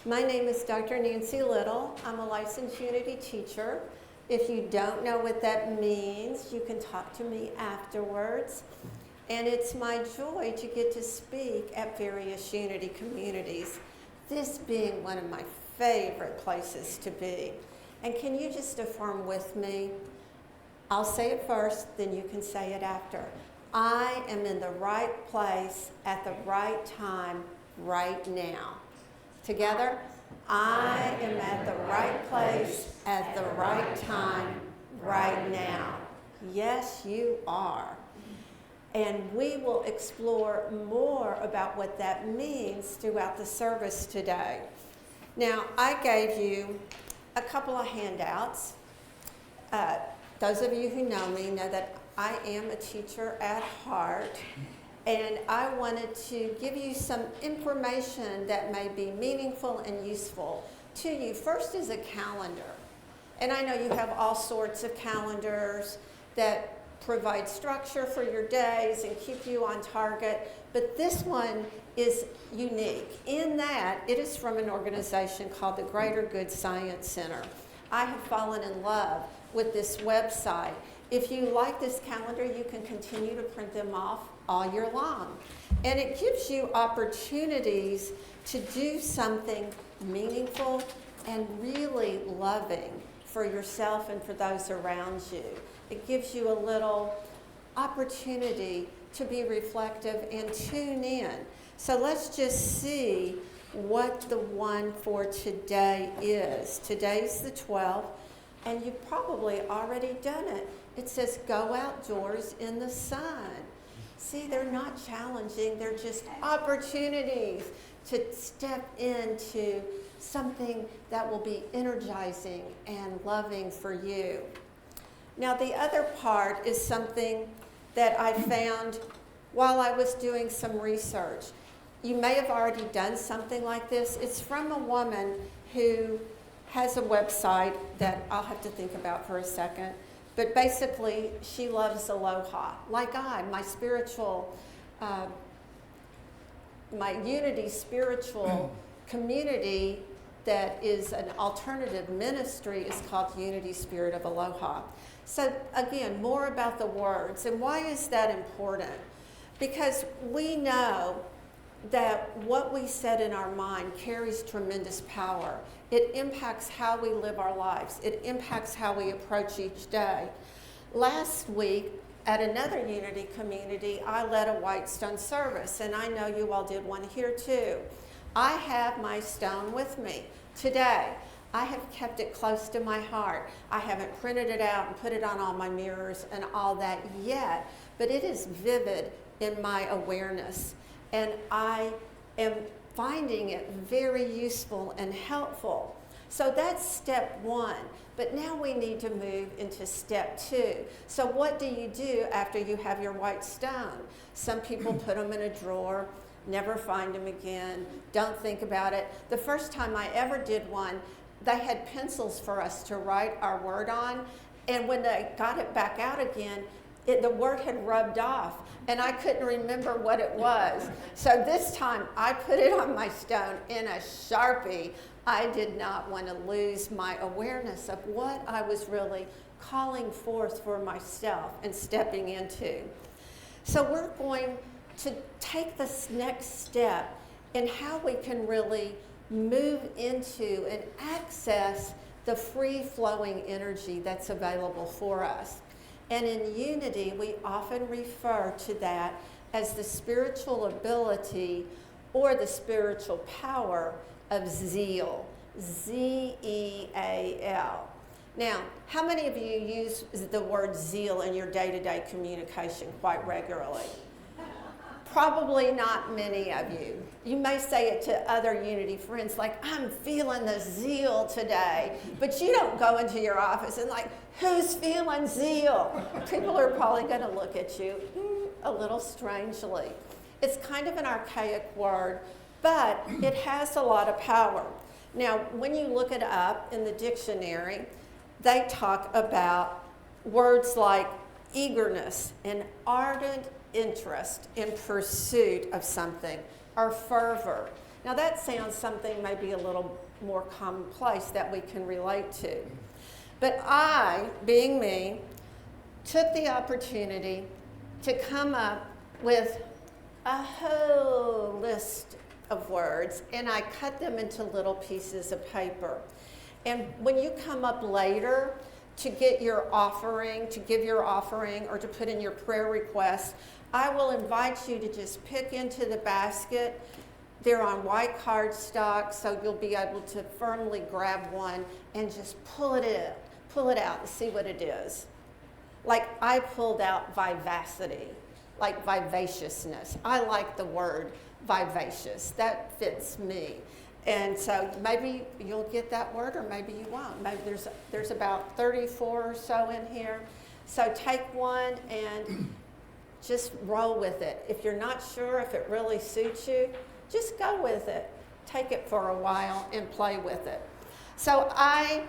My name is Dr. Nancy Little. I'm a licensed Unity teacher. If you don't know what that means, you can talk to me afterwards. And it's my joy to get to speak at various Unity communities, this being one of my favorite places to be. And can you just affirm with me? I'll say it first, then you can say it after. I am in the right place at the right time right now. Together, I am at the right place at the right time right now. Yes, you are. And we will explore more about what that means throughout the service today. Now, I gave you a couple of handouts. Those of you who know me know that I am a teacher at heart. And I wanted to give you some information that may be meaningful and useful to you. First is a calendar. And I know you have all sorts of calendars that provide structure for your days and keep you on target. But this one is unique in that it is from an organization called the Greater Good Science Center. I have fallen in love with this website. If you like this calendar, you can continue to print them off all year long. And it gives you opportunities to do something meaningful and really loving for yourself and for those around you. It gives you a little opportunity to be reflective and tune in. So let's just see what the one for today is. Today's the 12th, and you've probably already done it. It says, go outdoors in the sun. See, they're not challenging, they're just opportunities to step into something that will be energizing and loving for you. Now, the other part is something that I found while I was doing some research. You may have already done something like this. It's from a woman who has a website that I'll have to think about for a second. But basically, she loves aloha, like my spiritual, my Unity spiritual community that is an alternative ministry is called Unity Spirit of Aloha. So again, more about the words. And why is that important? Because we know that what we set in our mind carries tremendous power. It impacts how we live our lives. It impacts how we approach each day. Last week, at another Unity community, I led a white stone service, and I know you all did one here too. I have my stone with me today. I have kept it close to my heart. I haven't printed it out and put it on all my mirrors and all that yet, but it is vivid in my awareness. And I am finding it very useful and helpful. So that's step one. But now we need to move into step two. So what do you do after you have your white stone? Some people put them in a drawer, never find them again, don't think about it. The first time I ever did one, they had pencils for us to write our word on. And when they got it back out again, the word had rubbed off, and I couldn't remember what it was. So this time, I put it on my stone in a Sharpie. I did not want to lose my awareness of what I was really calling forth for myself and stepping into. So we're going to take this next step in how we can really move into and access the free-flowing energy that's available for us. And in Unity, we often refer to that as the spiritual ability or the spiritual power of Zeal, Z-E-A-L. Now, how many of you use the word zeal in your day-to-day communication quite regularly? Probably not many of you. You may say it to other Unity friends, like, I'm feeling the zeal today. But you don't go into your office and like, who's feeling zeal? People are probably going to look at you a little strangely. It's kind of an archaic word, but it has a lot of power. Now, when you look it up in the dictionary, they talk about words like eagerness and ardent interest in pursuit of something, or fervor. Now that sounds something maybe a little more commonplace that we can relate to. But I, being me, took the opportunity to come up with a whole list of words, and I cut them into little pieces of paper. And when you come up later to get your offering, to give your offering, or to put in your prayer request, I will invite you to just pick into the basket. They're on white cardstock, so you'll be able to firmly grab one and just pull it out and see what it is. Like I pulled out vivacity, like vivaciousness. I like the word vivacious. That fits me. And so maybe you'll get that word, or maybe you won't. Maybe there's about 34 or so in here. So take one and just roll with it. If you're not sure if it really suits you, just go with it. Take it for a while and play with it. So I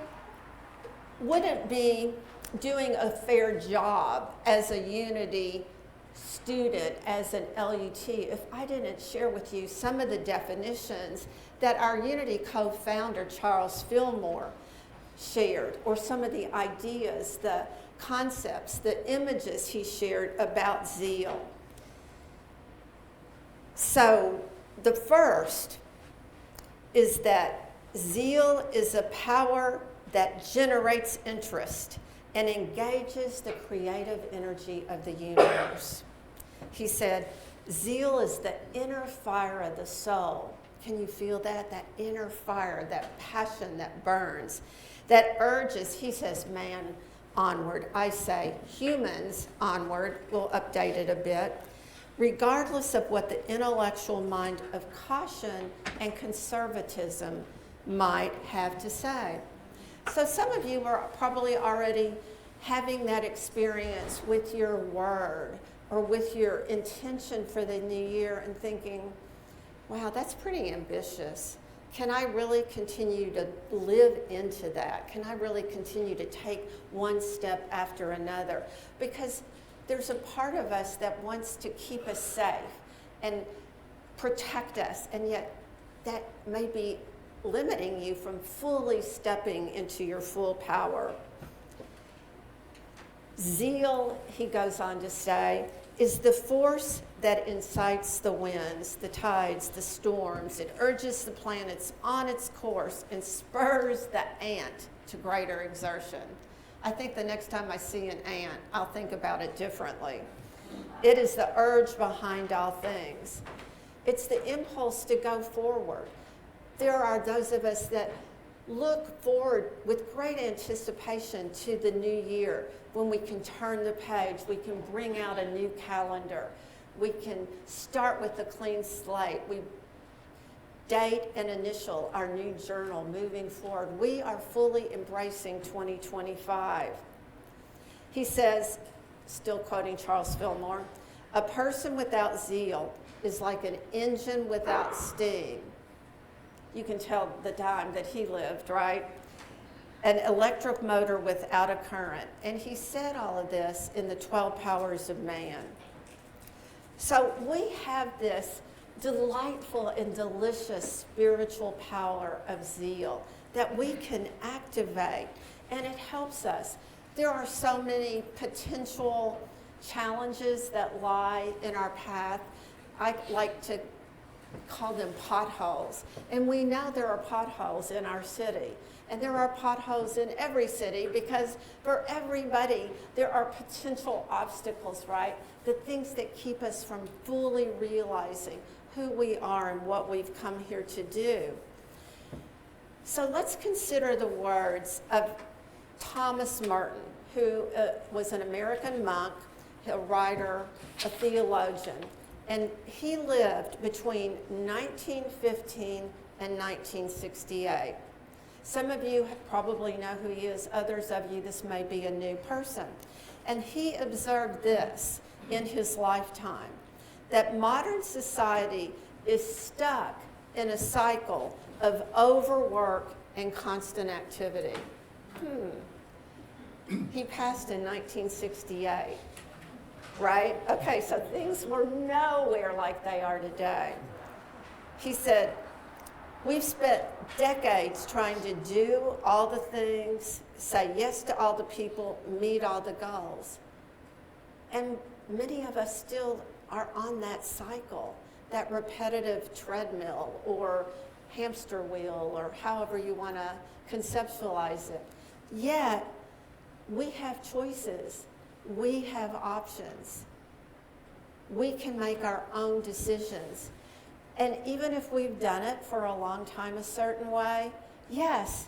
wouldn't be doing a fair job as a Unity student, as an LUT, if I didn't share with you some of the definitions that our Unity co-founder, Charles Fillmore, shared, or some of the ideas, the concepts, the images he shared about Zeal. So the first is that zeal is a power that generates interest and engages the creative energy of the universe. He said, zeal is the inner fire of the soul. Can you feel that? That inner fire, that passion that burns, that urges, he says, man onward. I say humans onward. We'll update it a bit. Regardless of what the intellectual mind of caution and conservatism might have to say. So some of you are probably already having that experience with your word or with your intention for the new year and thinking, wow, that's pretty ambitious. Can I really continue to live into that? Can I really continue to take one step after another? Because there's a part of us that wants to keep us safe and protect us, and yet that may be limiting you from fully stepping into your full power. Zeal, he goes on to say, is the force that incites the winds, the tides, the storms. It urges the planets on its course and spurs the ant to greater exertion. I think the next time I see an ant, I'll think about it differently. It is the urge behind all things. It's the impulse to go forward. There are those of us that look forward with great anticipation to the new year, when we can turn the page, we can bring out a new calendar, we can start with a clean slate, we date and initial our new journal moving forward. We are fully embracing 2025. He says, still quoting Charles Fillmore, a person without zeal is like an engine without steam. You can tell the time that he lived, right? An electric motor without a current. And he said all of this in the 12 Powers of Man. So we have this delightful and delicious spiritual power of zeal that we can activate, and it helps us. There are so many potential challenges that lie in our path. I like to call them potholes. And we know there are potholes in our city. And there are potholes in every city, because for everybody, there are potential obstacles, right? The things that keep us from fully realizing who we are and what we've come here to do. So let's consider the words of Thomas Merton, who was an American monk, a writer, a theologian. And he lived between 1915 and 1968. Some of you probably know who he is. Others of you, this may be a new person. And he observed this in his lifetime, that modern society is stuck in a cycle of overwork and constant activity. He passed in 1968. Right? Okay, so things were nowhere like they are today. He said, We've spent decades trying to do all the things, say yes to all the people, meet all the goals. And many of us still are on that cycle, that repetitive treadmill or hamster wheel, or however you want to conceptualize it. Yet, we have choices. We have options. We can make our own decisions. And even if we've done it for a long time a certain way, yes,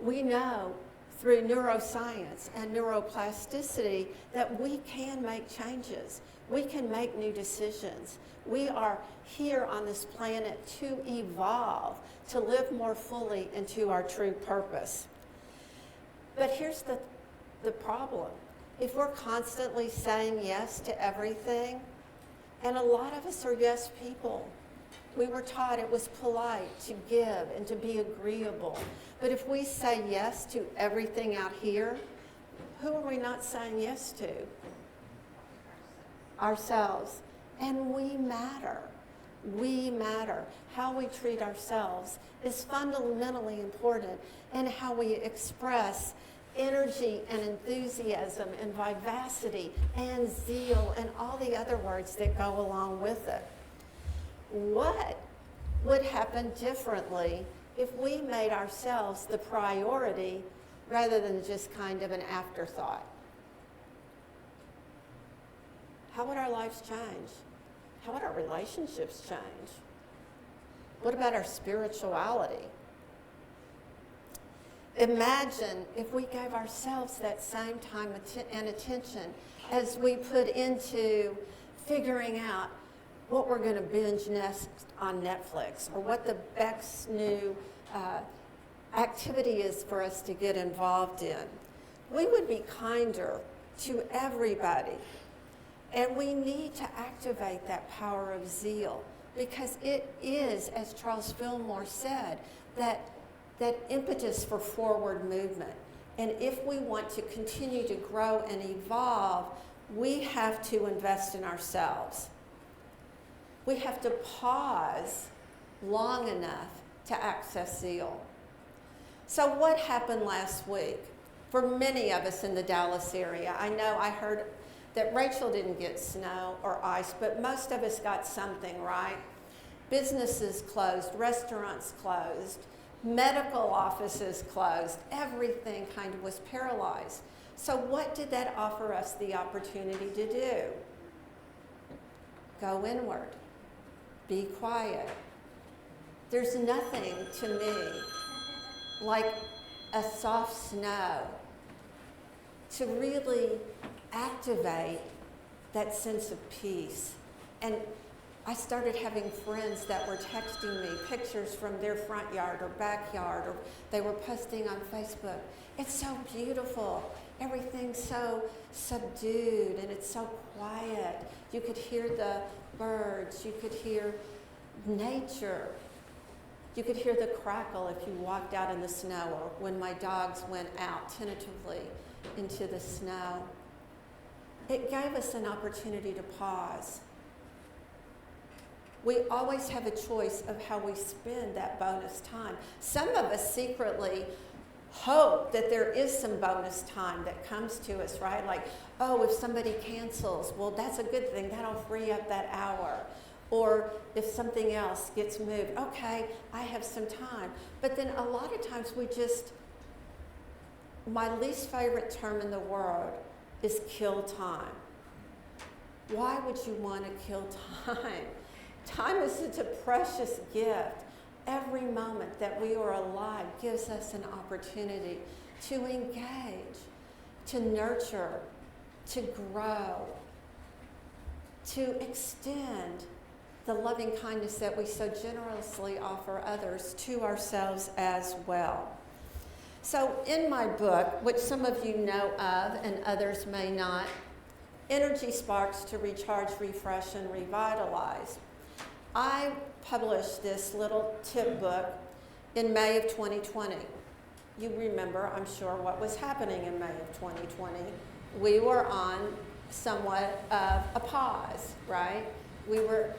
we know through neuroscience and neuroplasticity that we can make changes. We can make new decisions. We are here on this planet to evolve, to live more fully into our true purpose. But here's the problem. If we're constantly saying yes to everything, and a lot of us are yes people. We were taught it was polite to give and to be agreeable. But if we say yes to everything out here, who are we not saying yes to? Ourselves. And we matter. We matter. How we treat ourselves is fundamentally important, and how we express energy and enthusiasm and vivacity and zeal and all the other words that go along with it. What would happen differently if we made ourselves the priority rather than just kind of an afterthought? How would our lives change? How would our relationships change? What about our spirituality? Imagine if we gave ourselves that same time and attention as we put into figuring out what we're going to binge next on Netflix, or what the next new activity is for us to get involved in. We would be kinder to everybody. And we need to activate that power of zeal, because it is, as Charles Fillmore said, that impetus for forward movement. And if we want to continue to grow and evolve, we have to invest in ourselves. We have to pause long enough to access zeal. So what happened last week? For many of us in the Dallas area, I know I heard that Rachel didn't get snow or ice, but most of us got something, right? Businesses closed, restaurants closed, medical offices closed, everything kind of was paralyzed. So what did that offer us the opportunity to do? Go inward, be quiet. There's nothing to me like a soft snow to really activate that sense of peace. And I started having friends that were texting me pictures from their front yard or backyard, or they were posting on Facebook. It's so beautiful. Everything's so subdued and it's so quiet. You could hear the birds. You could hear nature. You could hear the crackle if you walked out in the snow, or when my dogs went out tentatively into the snow. It gave us an opportunity to pause. We always have a choice of how we spend that bonus time. Some of us secretly hope that there is some bonus time that comes to us, right? Like, oh, if somebody cancels, well, that's a good thing. That'll free up that hour. Or if something else gets moved, okay, I have some time. But then a lot of times my least favorite term in the world is kill time. Why would you want to kill time? Time is such a precious gift. Every moment that we are alive gives us an opportunity to engage, to nurture, to grow, to extend the loving kindness that we so generously offer others to ourselves as well. So in my book, which some of you know of and others may not, Energy Sparks to Recharge, Refresh, and Revitalize, I published this little tip book in May of 2020. You remember, I'm sure, what was happening in May of 2020. We were on somewhat of a pause, right? We were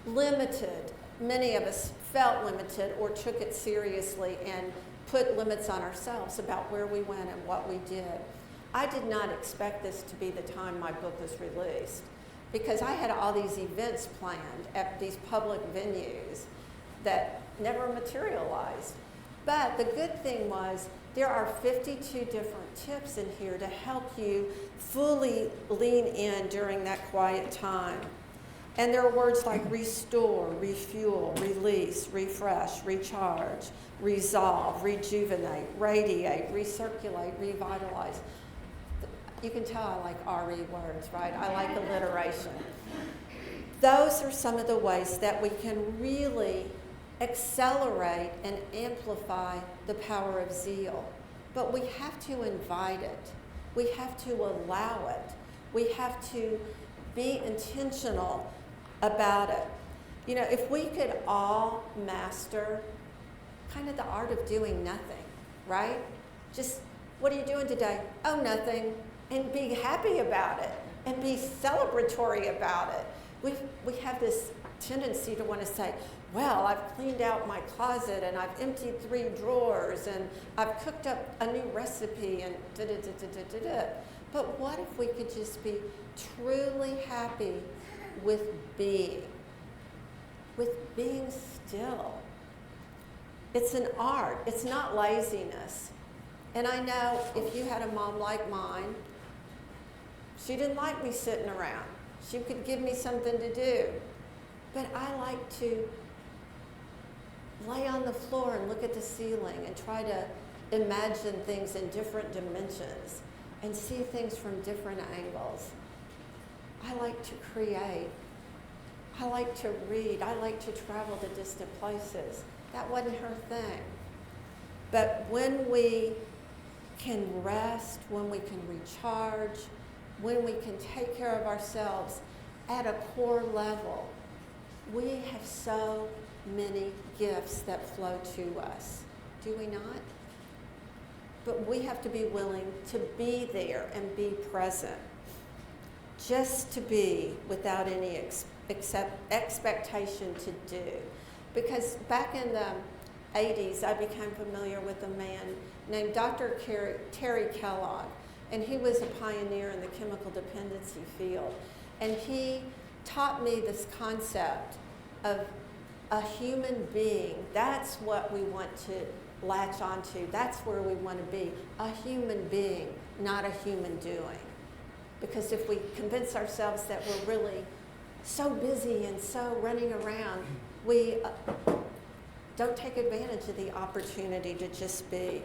limited, many of us felt limited or took it seriously and put limits on ourselves about where we went and what we did. I did not expect this to be the time my book was released, because I had all these events planned at these public venues that never materialized. But the good thing was there are 52 different tips in here to help you fully lean in during that quiet time. And there are words like restore, refuel, release, refresh, recharge, resolve, rejuvenate, radiate, recirculate, revitalize. You can tell I like RE words, right? I like alliteration. Those are some of the ways that we can really accelerate and amplify the power of zeal. But we have to invite it. We have to allow it. We have to be intentional about it. You know, if we could all master kind of the art of doing nothing, right? Just, what are you doing today? Oh, nothing. And be happy about it and be celebratory about it. We have this tendency to want to say, well, I've cleaned out my closet and I've emptied 3 drawers and I've cooked up a new recipe and da-da-da-da-da-da-da. But what if we could just be truly happy with being still? It's an art. It's not laziness. And I know if you had a mom like mine, she didn't like me sitting around. She could give me something to do. But I like to lay on the floor and look at the ceiling and try to imagine things in different dimensions and see things from different angles. I like to create. I like to read. I like to travel to distant places. That wasn't her thing. But when we can rest, when we can recharge, when we can take care of ourselves at a core level, we have so many gifts that flow to us. Do we not? But we have to be willing to be there and be present. Just to be without any expectation to do. Because back in the 80s, I became familiar with a man named Dr. Terry Kellogg, and he was a pioneer in the chemical dependency field. And he taught me this concept of a human being. That's what we want to latch onto. That's where we want to be. A human being, not a human doing. Because if we convince ourselves that we're really so busy and so running around, we don't take advantage of the opportunity to just be.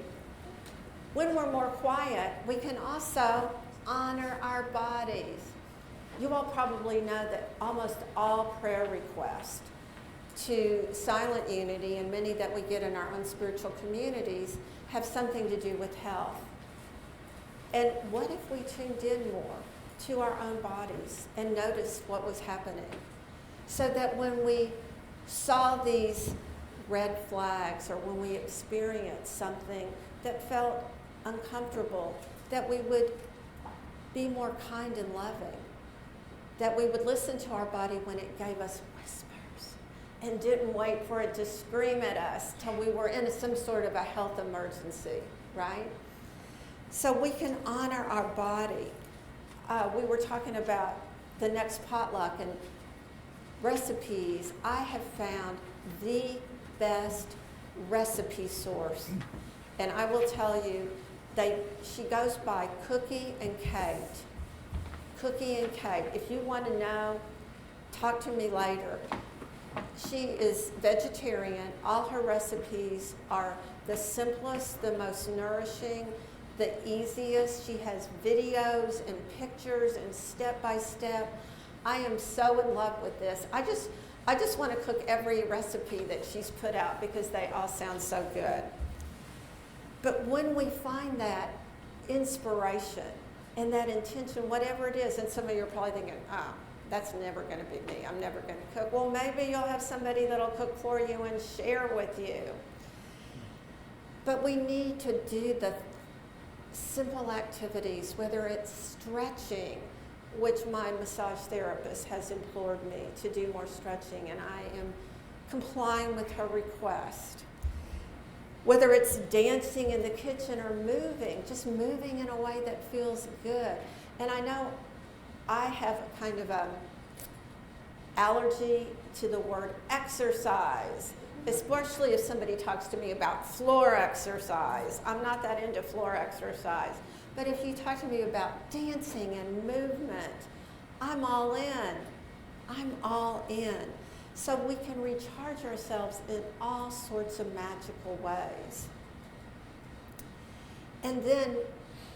When we're more quiet, we can also honor our bodies. You all probably know that almost all prayer requests to Silent Unity, and many that we get in our own spiritual communities, have something to do with health. And what if we tuned in more to our own bodies and noticed what was happening? So that when we saw these red flags or when we experienced something that felt uncomfortable, that we would be more kind and loving, that we would listen to our body when it gave us whispers and didn't wait for it to scream at us till we were in some sort of a health emergency, right? So we can honor our body. We were talking about the next potluck and recipes. I have found the best recipe source, and I will tell you, she goes by Cookie and Kate. Cookie and Kate. If you want to know, talk to me later. She is vegetarian. All her recipes are the simplest, the most nourishing, the easiest. She has videos and pictures and step-by-step. I am so in love with this. I just want to cook every recipe that she's put out because they all sound so good. But when we find that inspiration and that intention, whatever it is, and some of you are probably thinking, that's never going to be me. I'm never going to cook. Well, maybe you'll have somebody that'll cook for you and share with you. But we need to do the simple activities, whether it's stretching, which my massage therapist has implored me to do more stretching, and I am complying with her request. Whether it's dancing in the kitchen or moving, just moving in a way that feels good. And I know I have a kind of a allergy to the word exercise, especially if somebody talks to me about floor exercise. I'm not that into floor exercise. But if you talk to me about dancing and movement, I'm all in. I'm all in. So we can recharge ourselves in all sorts of magical ways. And then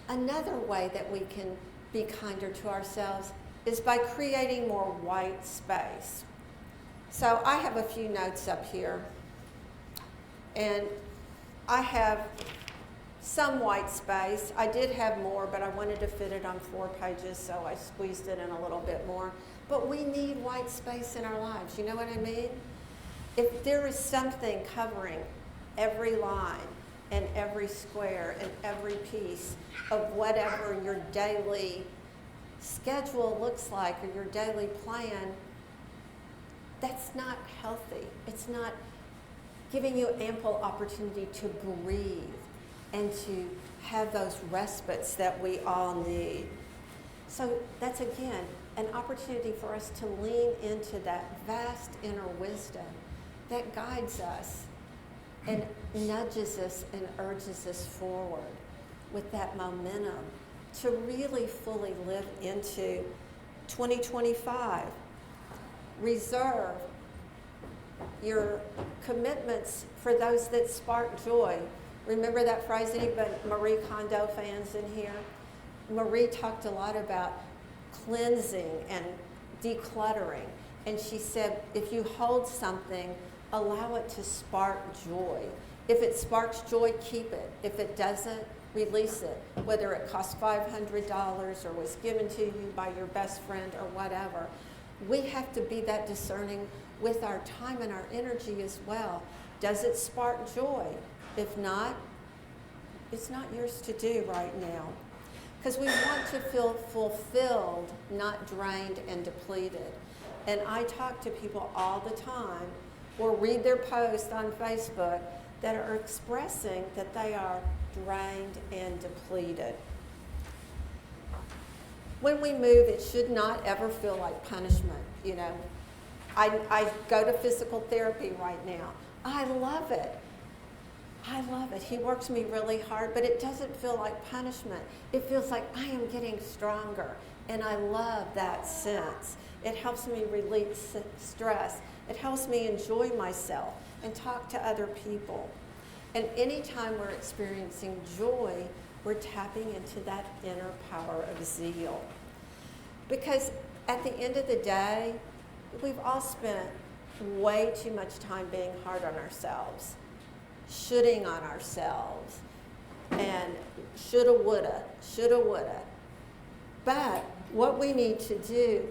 another way that we can be kinder to ourselves is by creating more white space. So I have a few notes up here, and I have some white space. I did have more, but I wanted to fit it on 4 pages, so I squeezed it in a little bit more. But we need white space in our lives, you know what I mean? If there is something covering every line and every square and every piece of whatever your daily schedule looks like or your daily plan, that's not healthy. It's not giving you ample opportunity to breathe and to have those respites that we all need. So that's, again, an opportunity for us to lean into that vast inner wisdom that guides us and nudges us and urges us forward with that momentum to really fully live into 2025. Reserve your commitments for those that spark joy. Remember that phrase, anybody Marie Kondo fans in here? Marie talked a lot about cleansing and decluttering. And she said, if you hold something, allow it to spark joy. If it sparks joy, keep it. If it doesn't, release it. Whether it costs $500 or was given to you by your best friend or whatever. We have to be that discerning with our time and our energy as well. Does it spark joy? If not, it's not yours to do right now. Because we want to feel fulfilled, not drained and depleted. And I talk to people all the time or read their posts on Facebook that are expressing that they are drained and depleted. When we move, it should not ever feel like punishment, you know. I go to physical therapy right now. I love it. I love it. He works me really hard, but it doesn't feel like punishment. It feels like I am getting stronger, and I love that sense. It helps me release stress. It helps me enjoy myself and talk to other people. And anytime we're experiencing joy, we're tapping into that inner power of zeal. Because at the end of the day, we've all spent way too much time being hard on ourselves, shooting on ourselves, and shoulda, woulda. But what we need to do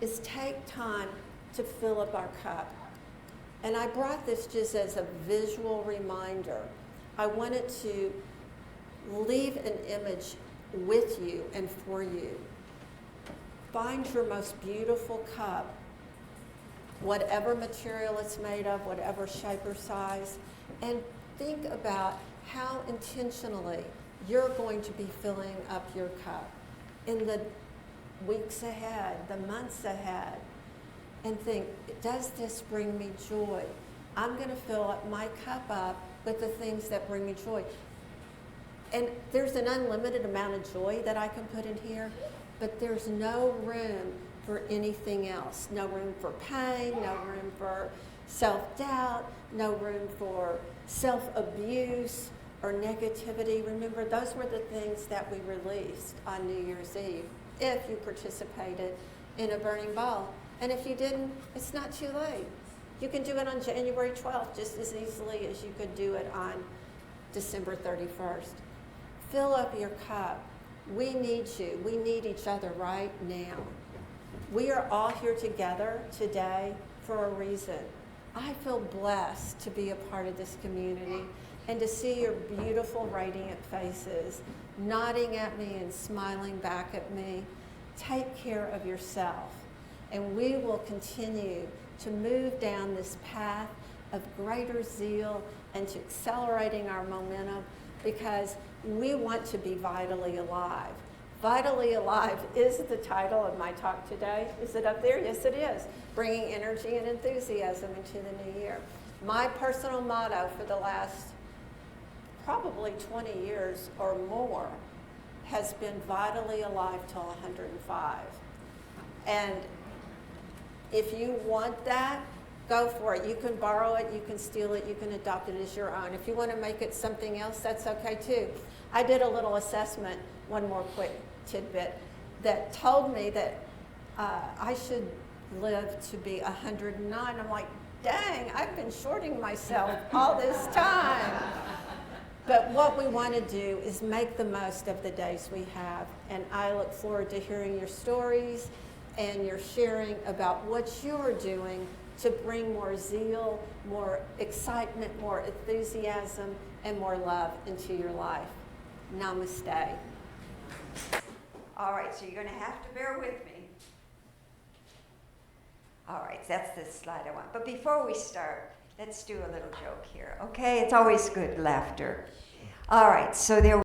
is take time to fill up our cup. And I brought this just as a visual reminder. I wanted to leave an image with you and for you. Find your most beautiful cup, whatever material it's made of, whatever shape or size, and think about how intentionally you're going to be filling up your cup in the weeks ahead, the months ahead, and think, does this bring me joy? I'm going to fill up my cup up with the things that bring me joy. And there's an unlimited amount of joy that I can put in here, but there's no room for anything else. No room for pain, no room for self-doubt, no room for self-abuse or negativity. Remember, those were the things that we released on New Year's Eve, if you participated in a burning ball. And if you didn't, it's not too late. You can do it on January 12th just as easily as you could do it on December 31st. Fill up your cup. We need you. We need each other right now. We are all here together today for a reason. I feel blessed to be a part of this community and to see your beautiful, radiant faces nodding at me and smiling back at me. Take care of yourself, and we will continue to move down this path of greater zeal and to accelerating our momentum, because we want to be vitally alive. Vitally Alive is the title of my talk today. Is it up there? Yes, it is. Bringing energy and enthusiasm into the new year. My personal motto for the last probably 20 years or more has been vitally alive till 105. And if you want that, go for it. You can borrow it, you can steal it, you can adopt it as your own. If you want to make it something else, that's okay too. I did a little assessment, one more quick tidbit, that told me that I should live to be 109. I'm like, dang, I've been shorting myself all this time. But what we want to do is make the most of the days we have. And I look forward to hearing your stories and your sharing about what you're doing to bring more zeal, more excitement, more enthusiasm, and more love into your life. Namaste. All right, so you're going to have to bear with me. All right, that's the slide I want. But before we start, let's do a little joke here, okay? It's always good laughter. All right, so there